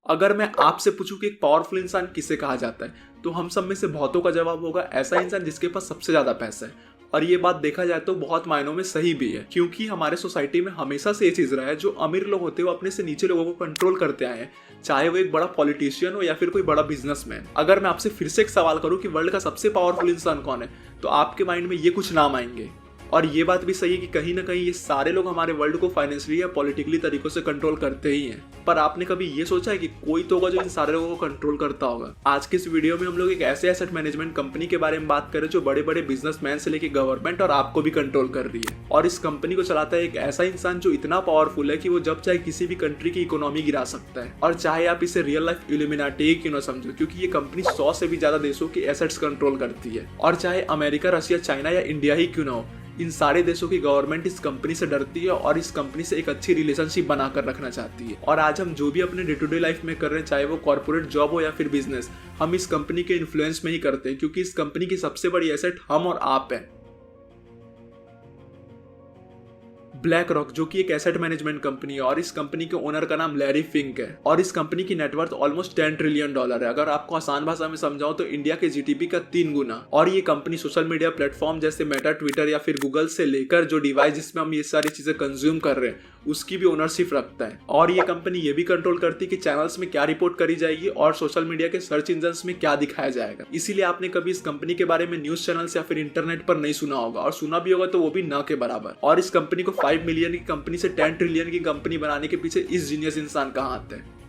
अगर मैं आपसे पूछूं कि एक पावरफुल इंसान किसे कहा जाता है, तो हम सब में से बहुतों का जवाब होगा ऐसा इंसान जिसके पास सबसे ज्यादा पैसा है। और ये बात देखा जाए तो बहुत मायनों में सही भी है, क्योंकि हमारे सोसाइटी में हमेशा से ये चीज रहा है, जो अमीर लोग होते हैं वो अपने से नीचे लोगों को कंट्रोल करते आए हैं, चाहे वो एक बड़ा पॉलिटिशियन हो या फिर कोई बड़ा बिजनेसमैन। अगर मैं आपसे फिर से एक सवाल करूं कि वर्ल्ड का सबसे पावरफुल इंसान कौन है, तो आपके माइंड में ये कुछ नाम आएंगे। और ये बात भी सही है कि कहीं ना कहीं ये सारे लोग हमारे वर्ल्ड को फाइनेंशियली या पॉलिटिकली तरीकों से कंट्रोल करते ही हैं। पर आपने कभी ये सोचा है कि कोई तो होगा जो इन सारे लोगों को कंट्रोल करता होगा? आज के इस वीडियो में हम लोग एक ऐसे एसेट मैनेजमेंट कंपनी के बारे में बात करें जो बड़े बड़े बिजनेसमैन से लेकर गवर्नमेंट और आपको भी कंट्रोल कर रही है। और इस कंपनी को चलाता है एक ऐसा इंसान जो इतना पावरफुल है कि वो जब चाहे किसी भी कंट्री की इकोनॉमी गिरा सकता है। और चाहे आप इसे रियल लाइफ इल्यूमिनाटी क्यों ना समझो, क्योंकि ये कंपनी 100 से भी ज्यादा देशों की एसेट्स कंट्रोल करती है। और चाहे अमेरिका, रशिया, चाइना या इंडिया ही क्यों ना हो, इन सारे देशों की गवर्नमेंट इस कंपनी से डरती है और इस कंपनी से एक अच्छी रिलेशनशिप बनाकर रखना चाहती है। और आज हम जो भी अपने डे टू डे लाइफ में कर रहे हैं, चाहे वो कॉर्पोरेट जॉब हो या फिर बिजनेस, हम इस कंपनी के इन्फ्लुएंस में ही करते हैं, क्योंकि इस कंपनी की सबसे बड़ी एसेट हम और आप है। ब्लैक रॉक, जो कि एक एसेट मैनेजमेंट कंपनी है, और इस कंपनी के ओनर का नाम लैरी फिंक है। और इस कंपनी की नेटवर्थ ऑलमोस्ट $10 ट्रिलियन है। अगर आपको आसान भाषा में समझाऊं तो इंडिया के जीडीपी का 3 गुना। और ये कंपनी सोशल मीडिया प्लेटफॉर्म जैसे मेटा, ट्विटर या फिर गूगल से लेकर जो डिवाइस जिसमें हम ये सारी चीजें कंज्यूम कर रहे हैं उसकी भी ओनरशिप रखता है। और ये कंपनी ये भी कंट्रोल करती है कि चैनल्स में क्या रिपोर्ट करी जाएगी और सोशल मीडिया के सर्च इंजन में क्या दिखाया जाएगा। इसीलिए आपने कभी इस कंपनी के बारे में न्यूज चैनल्स या फिर इंटरनेट पर नहीं सुना होगा, और सुना भी होगा तो वो भी न के बराबर। और इस कंपनी को 5 मिलियन की कंपनी से 10 ट्रिलियन की कंपनी बनाने के पीछे इस जीनियस इंसान का हाथ है।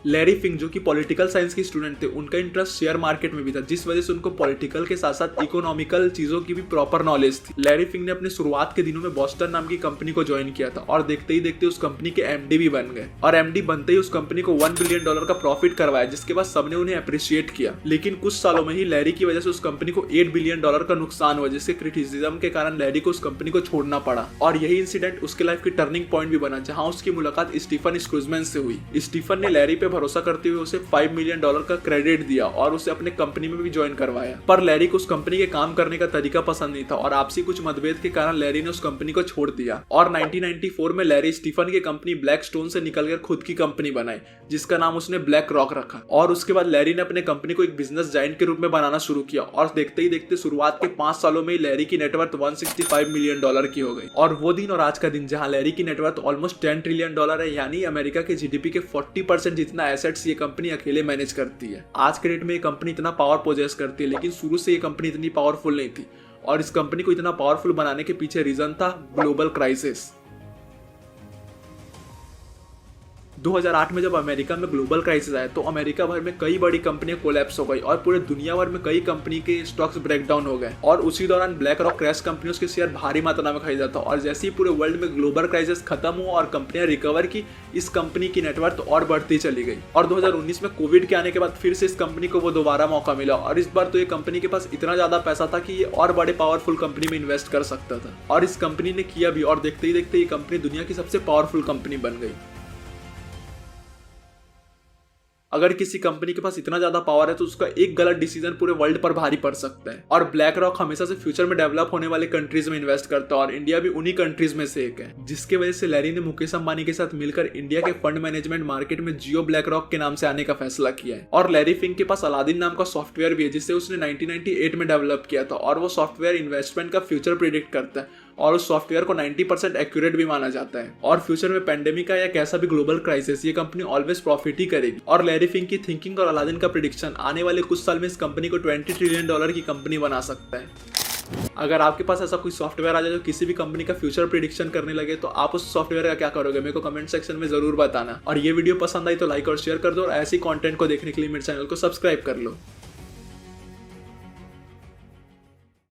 लैरी फिंक, जो कि पॉलिटिकल साइंस के स्टूडेंट थे, उनका इंटरेस्ट शेयर मार्केट में भी था, जिस वजह से उनको पॉलिटिकल के साथ साथ इकोनॉमिकल चीजों की भी प्रॉपर नॉलेज थी। लैरी फिंक ने अपने शुरुआत के दिनों में बॉस्टन नाम की कंपनी को ज्वाइन किया था, और देखते ही देखते उस कंपनी के एमडी भी बन गए। और एमडी बनते ही उस कंपनी को $1 बिलियन का प्रॉफिट करवाया, जिसके बाद सबने उन्हें अप्रिशिएट किया। लेकिन कुछ सालों में ही लैरी की वजह से उस कंपनी को $8 बिलियन का नुकसान हुआ, जिसके क्रिटिसिज्म के कारण लैरी को उस कंपनी को छोड़ना पड़ा। और यही इंसिडेंट उसके लाइफ की टर्निंग पॉइंट भी बना, जहां उसकी मुलाकात स्टीफन स्क्रूजमैन से हुई। स्टीफन ने लैरी पे भरोसा करते हुए $5 मिलियन का क्रेडिट दिया और उसे अपने कंपनी में भी ज्वाइन करवाया। पर लैरी को उस कंपनी के काम करने का तरीका पसंद नहीं था, और आपसी कुछ मतभेद के कारण लैरी ने उस कंपनी को छोड़ दिया। और 1994 में लैरी स्टीफन की कंपनी ब्लैकस्टोन से निकलकर खुद की कंपनी बनाई, जिसका नाम उसने ब्लैक रॉक रखा। और उसके बाद लैरी ने अपने कंपनी को एक बिजनेस जायंट के रूप में बनाना शुरू किया, और देखते ही देखते शुरुआत के 5 सालों में ही लैरी की नेटवर्थ $165 मिलियन की हो गई। और वो दिन और आज का दिन जहां लैरी की नेटवर्थ ऑलमोस्ट $10 ट्रिलियन है, यानी अमेरिका के जीडीपी के 40% जितना एसेट्स ये कंपनी अकेले मैनेज करती है। आज के डेट में ये कंपनी इतना पावर पोजेस करती है, लेकिन शुरू से ये कंपनी इतनी पावरफुल नहीं थी। और इस कंपनी को इतना पावरफुल बनाने के पीछे रीजन था ग्लोबल क्राइसिस। 2008 में जब अमेरिका में ग्लोबल क्राइसिस आया तो अमेरिका भर में कई बड़ी कंपनियां कोलैप्स हो गई, और पूरे दुनिया भर में कई कंपनी के स्टॉक्स ब्रेकडाउन हो गए। और उसी दौरान ब्लैक रॉक क्रैश कंपनियों के शेयर भारी मात्रा में खरीदा था। और जैसे ही पूरे वर्ल्ड में ग्लोबल क्राइसिस खत्म हुआ और कंपनियां रिकवर की, इस कंपनी की नेटवर्थ और बढ़ती चली गई। और 2019 में कोविड के आने के बाद फिर से इस कंपनी को वो दोबारा मौका मिला, और इस बार तो ये कंपनी के पास इतना ज्यादा पैसा था कि ये और बड़े पावरफुल कंपनी में इन्वेस्ट कर सकता था। और इस कंपनी ने किया भी, और देखते ही देखते ये कंपनी दुनिया की सबसे पावरफुल कंपनी बन गई। अगर किसी कंपनी के पास इतना ज्यादा पावर है तो उसका एक गलत डिसीजन पूरे वर्ल्ड पर भारी पड़ सकता है। और ब्लैक रॉक हमेशा से फ्यूचर में डेवलप होने वाले कंट्रीज में इन्वेस्ट करता है, और इंडिया भी उन्हीं कंट्रीज में से एक है, जिसकी वजह से लैरी ने मुकेश अंबानी के साथ मिलकर इंडिया के फंड मैनेजमेंट मार्केट में जियो ब्लैक रॉक के नाम से आने का फैसला किया है। और लैरी फिंक के पास अलादीन नाम का सॉफ्टवेयर भी है, जिसे उसने 1998 में डेवलप किया था। और वो सॉफ्टवेयर इन्वेस्टमेंट का फ्यूचर प्रिडिक्ट करता है, और उस सॉफ्टवेयर को 90% एक्यूरेट भी माना जाता है। और फ्यूचर में पेंडेमिक का या कैसा भी ग्लोबल क्राइसिस, ये कंपनी ऑलवेज प्रॉफिट ही करेगी। और लैरी फिंक की थिंकिंग और अलादीन का प्रेडिक्शन आने वाले कुछ साल में इस कंपनी को $20 ट्रिलियन की कंपनी बना सकता है। अगर आपके पास ऐसा कोई सॉफ्टवेयर आ जाए जो किसी भी कंपनी का फ्यूचर प्रेडिक्शन करने लगे, तो आप उस सॉफ्टवेयर का क्या करोगे? मेरे को कमेंट सेक्शन में जरूर बताना। और ये वीडियो पसंद आई तो लाइक और शेयर कर दो, और ऐसी कंटेंट को देखने के लिए मेरे चैनल को सब्सक्राइब कर लो।